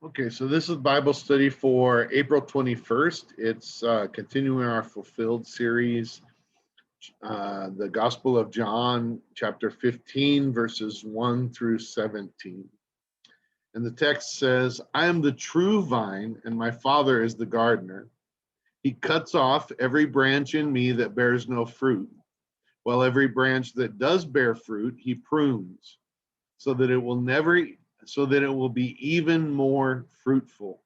Okay, so this is Bible study for April 21st. It's continuing our Fulfilled series, the Gospel of John, chapter 15, verses 1 through 17. And the text says, I am the true vine, and my Father is the gardener. He cuts off every branch in me that bears no fruit, while every branch that does bear fruit, he prunes, so that it will be even more fruitful.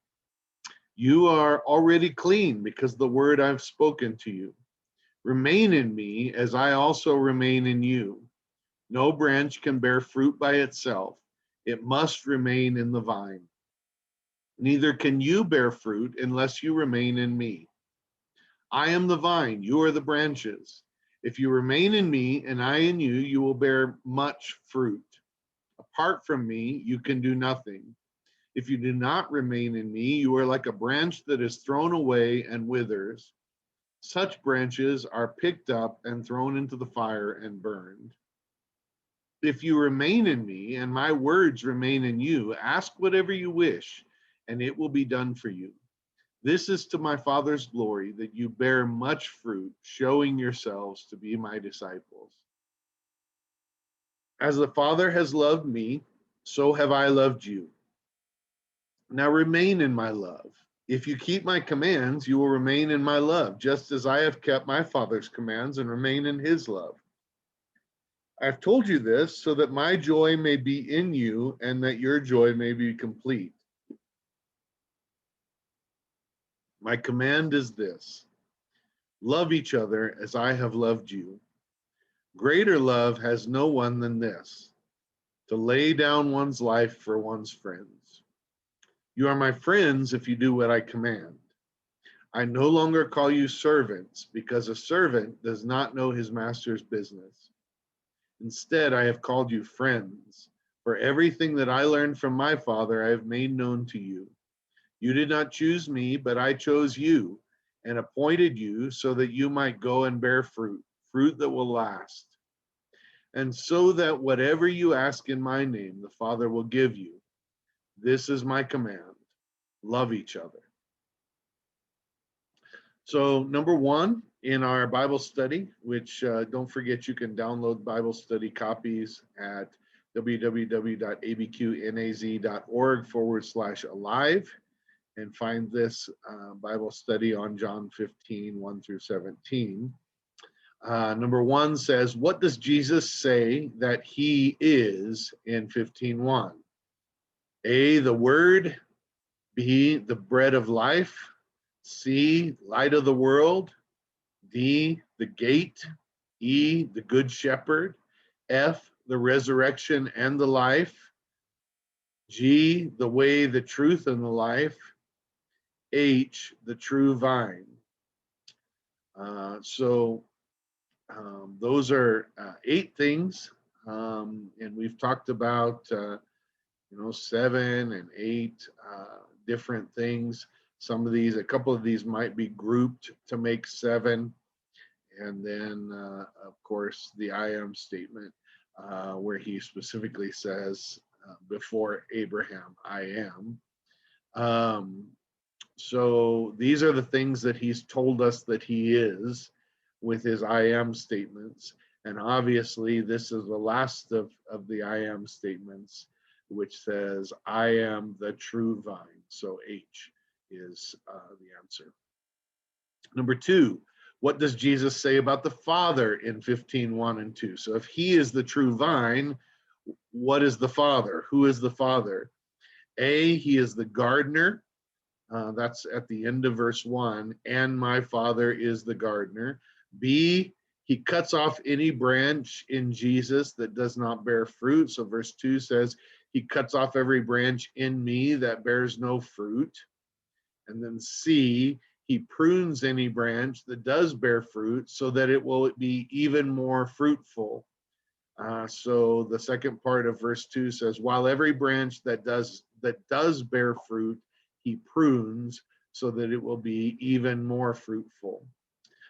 You are already clean because the word I've spoken to you. Remain in me as I also remain in you. No branch can bear fruit by itself. It must remain in the vine. Neither can you bear fruit unless you remain in me. I am the vine, you are the branches. If you remain in me and I in you, you will bear much fruit. Apart from me, you can do nothing. If you do not remain in me, you are like a branch that is thrown away and withers. Such branches are picked up and thrown into the fire and burned. If you remain in me and my words remain in you, ask whatever you wish, and it will be done for you. This is to my Father's glory that you bear much fruit, showing yourselves to be my disciples. As the Father has loved me, so have I loved you. Now remain in my love. If you keep my commands, you will remain in my love, just as I have kept my Father's commands and remain in his love. I've told you this so that my joy may be in you and that your joy may be complete. My command is this: love each other as I have loved you. Greater love has no one than this, to lay down one's life for one's friends. You are my friends if you do what I command. I no longer call you servants, because a servant does not know his master's business. Instead, I have called you friends, for everything that I learned from my Father I have made known to you. You did not choose me, but I chose you and appointed you so that you might go and bear fruit, fruit that will last. And so that whatever you ask in my name, the Father will give you. This is my command: love each other. So, number one in our Bible study, which don't forget you can download Bible study copies at www.abqnaz.org/alive and find this Bible study on John 15, 1 through 17. Number one says, what does Jesus say that he is in 15:1? A, the Word. B, the bread of life. C, light of the world. D, the gate. E, the good shepherd. F, the resurrection and the life. G, the way, the truth, and the life. H, the true vine. Those are 8 things, and we've talked about 7 and 8 different things. Some of these, a couple of these might be grouped to make 7. And then, of course, the I am statement, where he specifically says, before Abraham, I am. So these are the things that he's told us that he is with his I am statements. And obviously, this is the last of the I am statements, which says, I am the true vine. So H is the answer. Number 2, what does Jesus say about the Father in 15:1 and 2? So if he is the true vine, what is the Father? Who is the Father? A, he is the gardener. That's at the end of verse 1. And my Father is the gardener. B, he cuts off any branch in Jesus that does not bear fruit. So verse 2 says, he cuts off every branch in me that bears no fruit. And then C, he prunes any branch that does bear fruit so that it will be even more fruitful. So the second part of verse 2 says, while every branch that does bear fruit, he prunes so that it will be even more fruitful.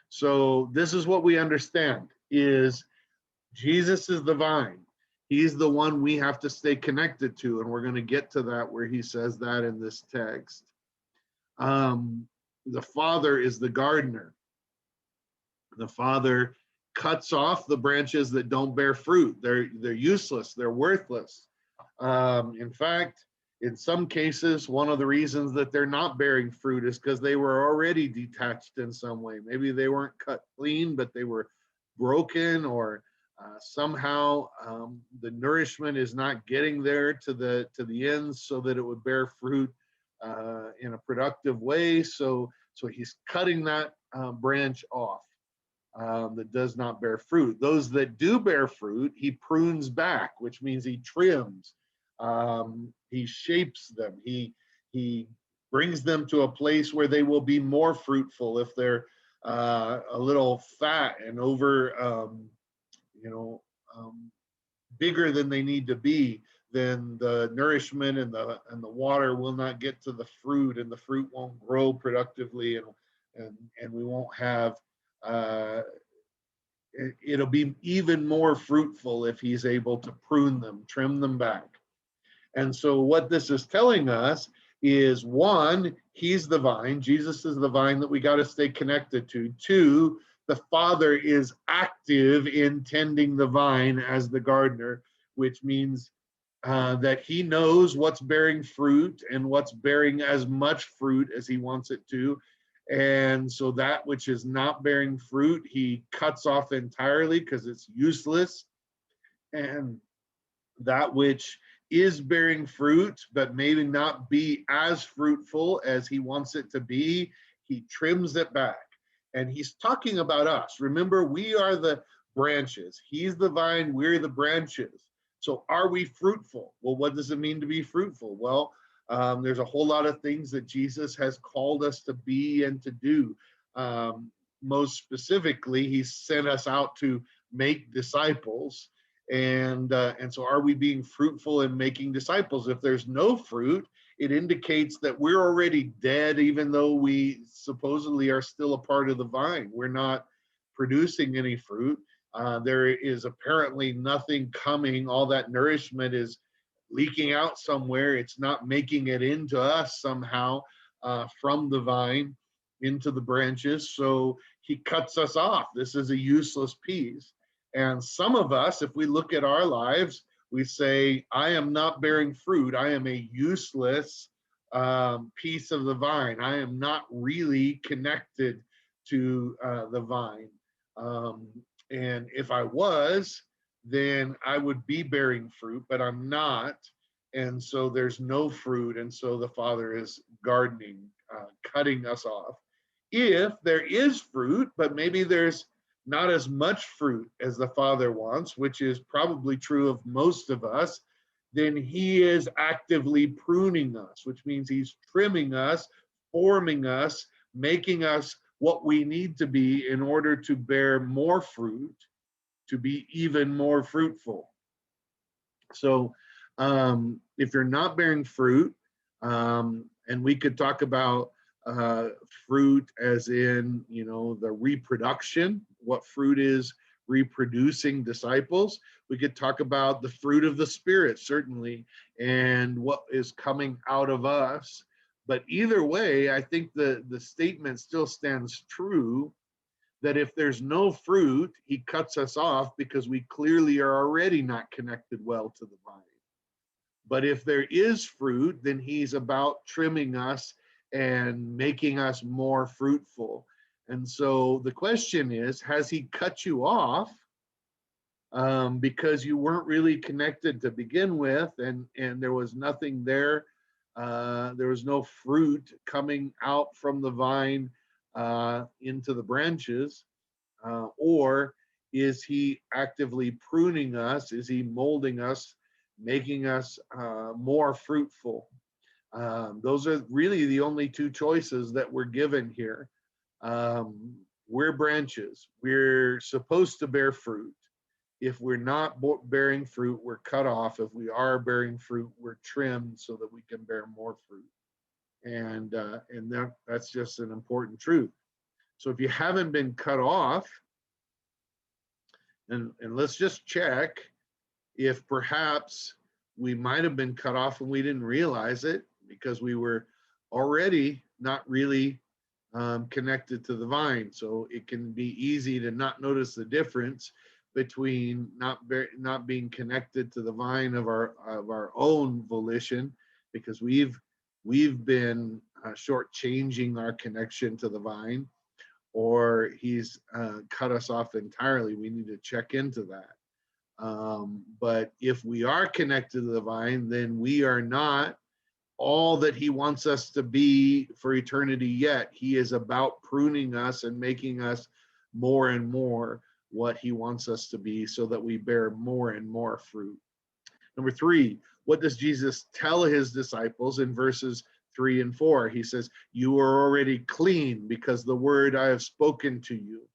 So this is what we understand is Jesus is the vine. He's the one we have to stay connected to. And we're going to get to that where he says that in this text. The Father is the gardener. The Father cuts off the branches that don't bear fruit. They're useless. They're worthless. In fact, in some cases, one of the reasons that they're not bearing fruit is because they were already detached in some way. Maybe they weren't cut clean, but they were broken, or somehow the nourishment is not getting there to the ends so that it would bear fruit in a productive way. So he's cutting that branch off that does not bear fruit. Those that do bear fruit, he prunes back, which means he trims. He shapes them. He brings them to a place where they will be more fruitful. If they're a little fat and over, bigger than they need to be, then the nourishment and the water will not get to the fruit, and the fruit won't grow productively, and we won't have. It'll be even more fruitful if he's able to prune them, trim them back. And so what this is telling us is, one, he's the vine. Jesus is the vine that we got to stay connected to. Two, the Father is active in tending the vine as the gardener, which means that he knows what's bearing fruit and what's bearing as much fruit as he wants it to. And so that which is not bearing fruit, he cuts off entirely because it's useless. And that which is bearing fruit, but maybe not be as fruitful as he wants it to be, he trims it back. And he's talking about us. Remember, we are the branches. He's the vine, we're the branches. So are we fruitful? Well, what does it mean to be fruitful? Well, there's a whole lot of things that Jesus has called us to be and to do. Most specifically, he sent us out to make disciples. And so are we being fruitful in making disciples? If there's no fruit, it indicates that we're already dead, even though we supposedly are still a part of the vine. We're not producing any fruit. There is apparently nothing coming. All that nourishment is leaking out somewhere. It's not making it into us somehow from the vine into the branches. So he cuts us off. This is a useless piece. And some of us, if we look at our lives, we say, I am not bearing fruit. I am a useless piece of the vine. I am not really connected to the vine. And if I was, then I would be bearing fruit, but I'm not. And so there's no fruit. And so the Father is gardening, cutting us off. If there is fruit, but maybe there's not as much fruit as the Father wants, which is probably true of most of us, then he is actively pruning us, which means he's trimming us, forming us, making us what we need to be in order to bear more fruit, to be even more fruitful. So if you're not bearing fruit, and we could talk about fruit as in, the reproduction, what fruit is reproducing disciples. We could talk about the fruit of the Spirit, certainly, and what is coming out of us. But either way, I think the statement still stands true that if there's no fruit, he cuts us off because we clearly are already not connected well to the vine. But if there is fruit, then he's about trimming us and making us more fruitful. And so the question is, has he cut you off because you weren't really connected to begin with, and there was nothing there? There was no fruit coming out from the vine into the branches? Or is he actively pruning us? Is he molding us, making us more fruitful? Those are really the only two choices that we're given here. We're branches. We're supposed to bear fruit. If we're not bearing fruit, we're cut off. If we are bearing fruit, we're trimmed so that we can bear more fruit. And that's just an important truth. So if you haven't been cut off, and let's just check, if perhaps we might have been cut off and we didn't realize it because we were already not really connected to the vine. So it can be easy to not notice the difference between not being connected to the vine of our own volition, because we've been shortchanging our connection to the vine, or he's cut us off entirely. We need to check into that. But if we are connected to the vine, then we are not all that he wants us to be for eternity yet. He is about pruning us and making us more and more what he wants us to be, so that we bear more and more fruit. Number three, what does Jesus tell his disciples in verses 3 and 4? He says, you are already clean because the word I have spoken to you.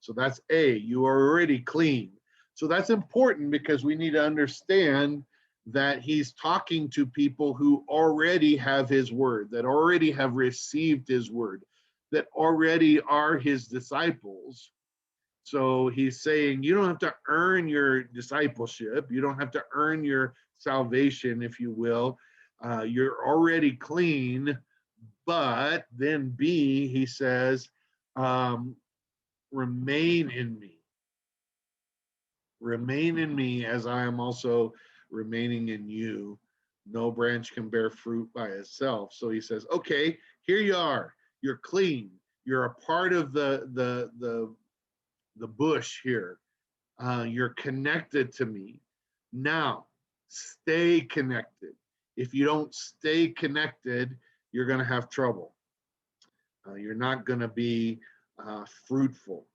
So that's A, you are already clean. So that's important because we need to understand that he's talking to people who already have his word, that already have received his word, that already are his disciples. So he's saying you don't have to earn your discipleship. You don't have to earn your salvation, if you will. You're already clean. But then B, he says, remain in me. Remain in me as I am also remaining in you. No branch can bear fruit by itself. So he says, okay, here you are. You're clean. You're a part of the bush here. You're connected to me. Now, stay connected. If you don't stay connected, you're going to have trouble. You're not going to be fruitful.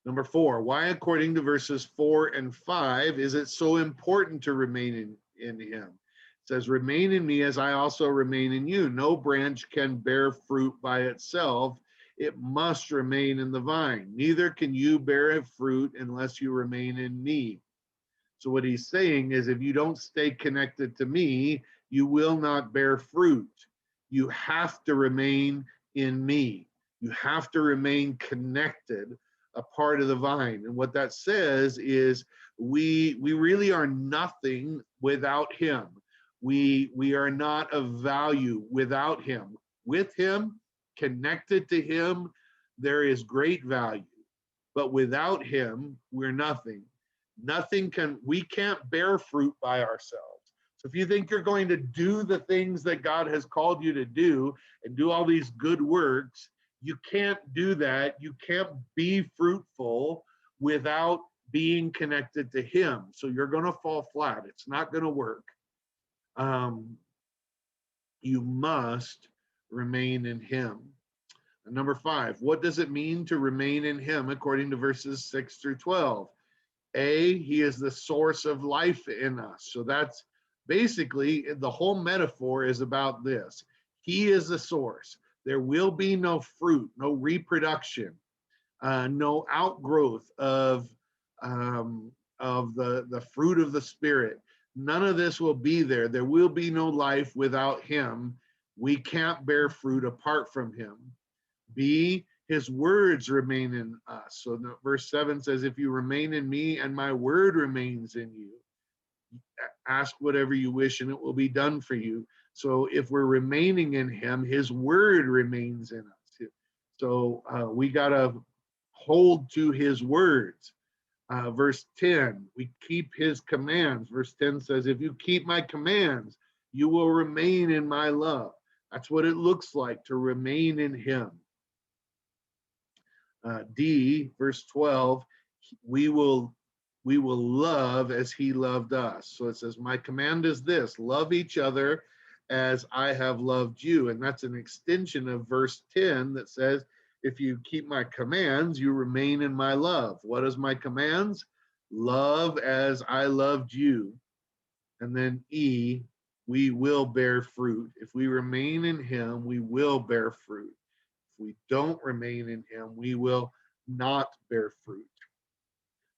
Number 4, why, according to verses 4 and 5, is it so important to remain in him? It says, remain in me as I also remain in you. No branch can bear fruit by itself. It must remain in the vine. Neither can you bear fruit unless you remain in me. So what he's saying is, if you don't stay connected to me, you will not bear fruit. You have to remain in me. You have to remain connected, a part of the vine. And what that says is we really are nothing without him. We are not of value without him. With him, connected to him, there is great value. But without him, we're nothing. We can't bear fruit by ourselves. So if you think you're going to do the things that God has called you to do and do all these good works, you can't do that. You can't be fruitful without being connected to him. So you're going to fall flat. It's not going to work. You must remain in him. And number 5, what does it mean to remain in him according to verses 6 through 12? A, he is the source of life in us. So that's basically the whole metaphor is about this. He is the source. There will be no fruit, no reproduction, no outgrowth of the fruit of the Spirit. None of this will be there. There will be no life without him. We can't bear fruit apart from him. B, his words remain in us. So verse 7 says, if you remain in me and my word remains in you, ask whatever you wish and it will be done for you. So if we're remaining in him, his word remains in us. So we got to hold to his words. Verse 10, we keep his commands. Verse 10 says, if you keep my commands, you will remain in my love. That's what it looks like to remain in him. D, verse 12, we will love as he loved us. So it says, my command is this, love each other as I have loved you. And that's an extension of verse 10 that says, if you keep my commands, you remain in my love. What is my commands? Love as I loved you. And then E, we will bear fruit. If we remain in him, we will bear fruit. If we don't remain in him, we will not bear fruit.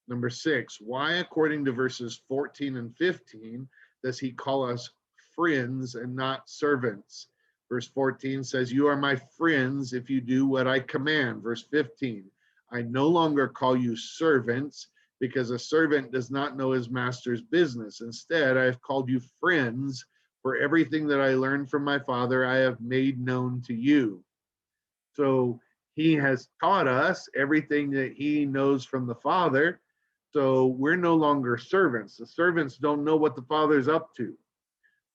Number 6, why, according to verses 14 and 15, does he call us friends and not servants? Verse 14 says, you are my friends if you do what I command. Verse 15, I no longer call you servants because a servant does not know his master's business. Instead, I have called you friends, for everything that I learned from my Father I have made known to you. So he has taught us everything that he knows from the Father. So we're no longer servants. The servants don't know what the Father's up to.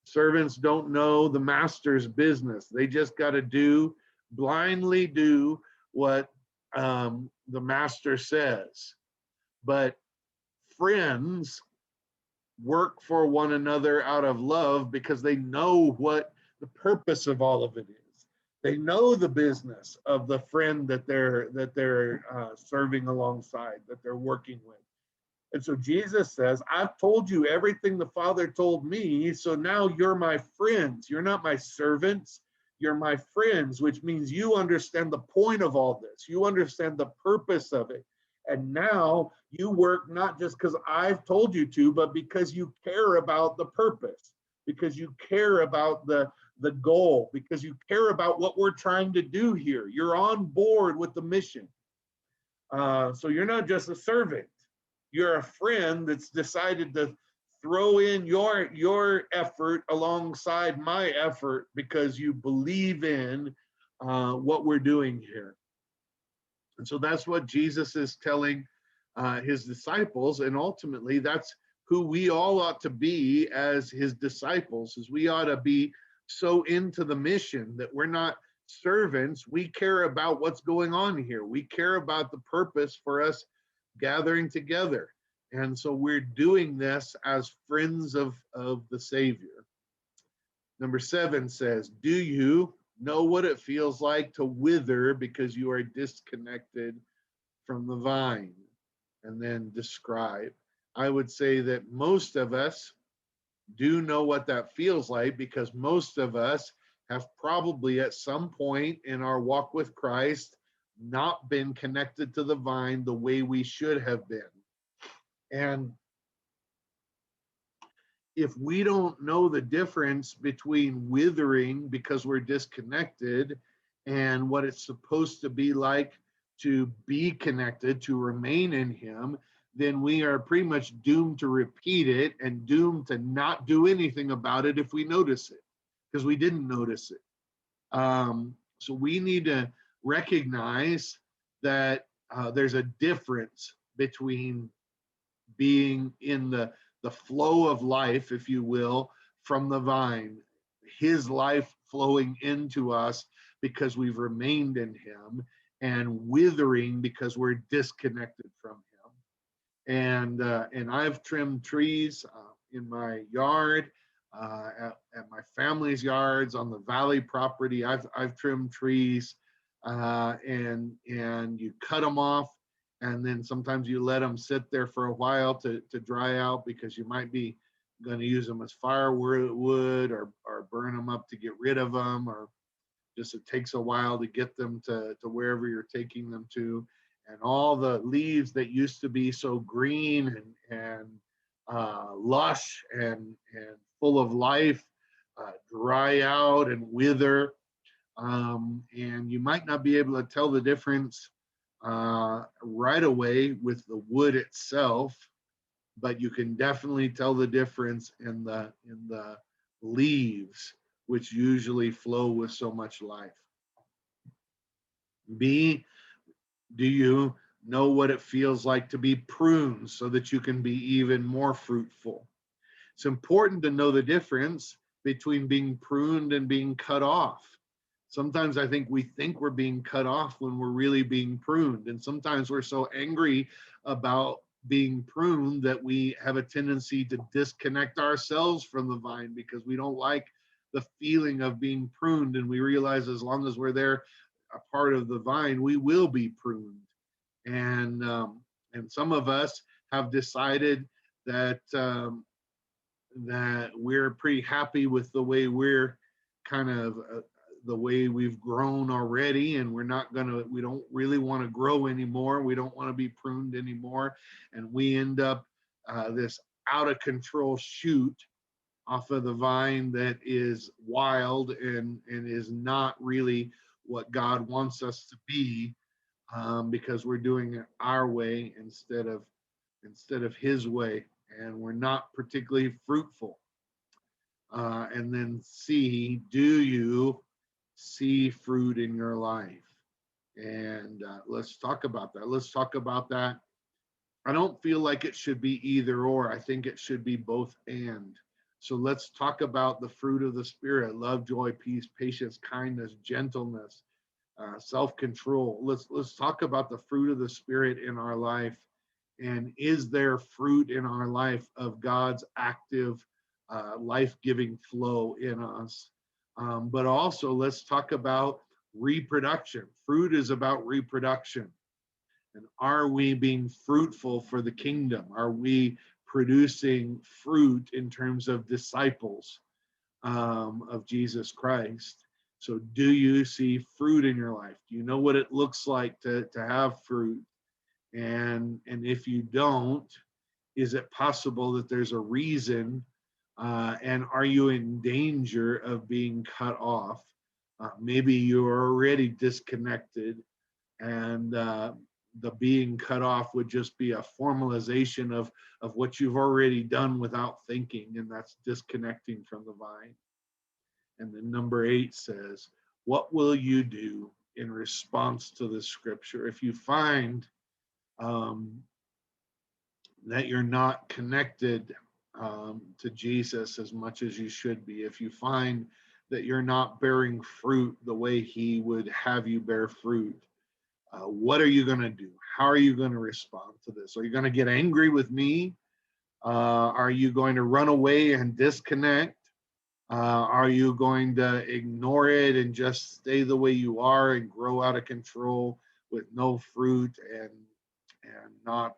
Servants don't know the master's business. They just got to blindly do what the master says. But friends work for one another out of love because they know what the purpose of all of it is. They know the business of the friend that they're serving alongside, that they're working with. And so Jesus says, I've told you everything the Father told me, so now you're my friends. You're not my servants, you're my friends, which means you understand the point of all this. You understand the purpose of it. And now you work not just because I've told you to, but because you care about the purpose, because you care about the goal, because you care about what we're trying to do here. You're on board with the mission. So you're not just a servant. You're a friend that's decided to throw in your effort alongside my effort because you believe in what we're doing here. And so that's what Jesus is telling his disciples, and ultimately that's who we all ought to be as his disciples. Is we ought to be so into the mission that we're not servants. We care about what's going on here. We care about the purpose for us gathering together. And so we're doing this as friends of the Savior. Number 7 says, do you know what it feels like to wither because you are disconnected from the vine? And then describe. I would say that most of us do know what that feels like, because most of us have probably at some point in our walk with Christ not been connected to the vine the way we should have been. And if we don't know the difference between withering because we're disconnected and what it's supposed to be like to be connected, to remain in him, then we are pretty much doomed to repeat it and doomed to not do anything about it if we notice it, because we didn't notice it. So we need to recognize that there's a difference between being in the flow of life, if you will, from the vine, his life flowing into us because we've remained in him, and withering because we're disconnected from and I've trimmed trees in my yard, at my family's yards, on the valley property. I've trimmed trees, and you cut them off, and then sometimes you let them sit there for a while to dry out, because you might be going to use them as firewood, or burn them up to get rid of them, or just it takes a while to get them to wherever you're taking them to. And all the leaves that used to be so green and lush and full of life dry out and wither. And you might not be able to tell the difference right away with the wood itself, but you can definitely tell the difference in the leaves, which usually flow with so much life. B, do you know what it feels like to be pruned so that you can be even more fruitful? It's important to know the difference between being pruned and being cut off. Sometimes I think we think we're being cut off when we're really being pruned. And sometimes we're so angry about being pruned that we have a tendency to disconnect ourselves from the vine because we don't like the feeling of being pruned. And we realize as long as we're there, a part of the vine, we will be pruned. And some of us have decided that that we're pretty happy with the way we're kind of the way we've grown already, and we don't really want to grow anymore. We don't want to be pruned anymore, and we end up this out of control shoot off of the vine that is wild and is not really what God wants us to be, because we're doing it our way instead instead of his way, and we're not particularly fruitful. And then C, do you see fruit in your life? And let's talk about that. Let's talk about that. I don't feel like it should be either or. I think it should be both and. So let's talk about the fruit of the Spirit: love, joy, peace, patience, kindness, gentleness, self-control. Let's talk about the fruit of the Spirit in our life. And is there fruit in our life of God's active, life-giving flow in us? But also, let's talk about reproduction. Fruit is about reproduction. And are we being fruitful for the kingdom? Are we producing fruit in terms of disciples of Jesus Christ? So, do you see fruit in your life? Do you know what it looks like to have fruit? And if you don't, is it possible that there's a reason? And are you in danger of being cut off? Maybe you're already disconnected, and the being cut off would just be a formalization of what you've already done without thinking, and that's disconnecting from the vine. And then number 8 says, what will you do in response to this scripture? If you find that you're not connected to Jesus as much as you should be, if you find that you're not bearing fruit the way he would have you bear fruit, what are you going to do? How are you going to respond to this? Are you going to get angry with me? Are you going to run away and disconnect? Are you going to ignore it and just stay the way you are and grow out of control with no fruit and not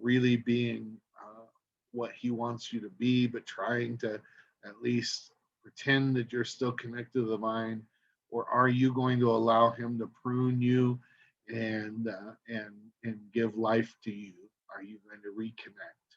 really being what he wants you to be, but trying to at least pretend that you're still connected to the vine? Or are you going to allow him to prune you and give life to you? Are you going to reconnect?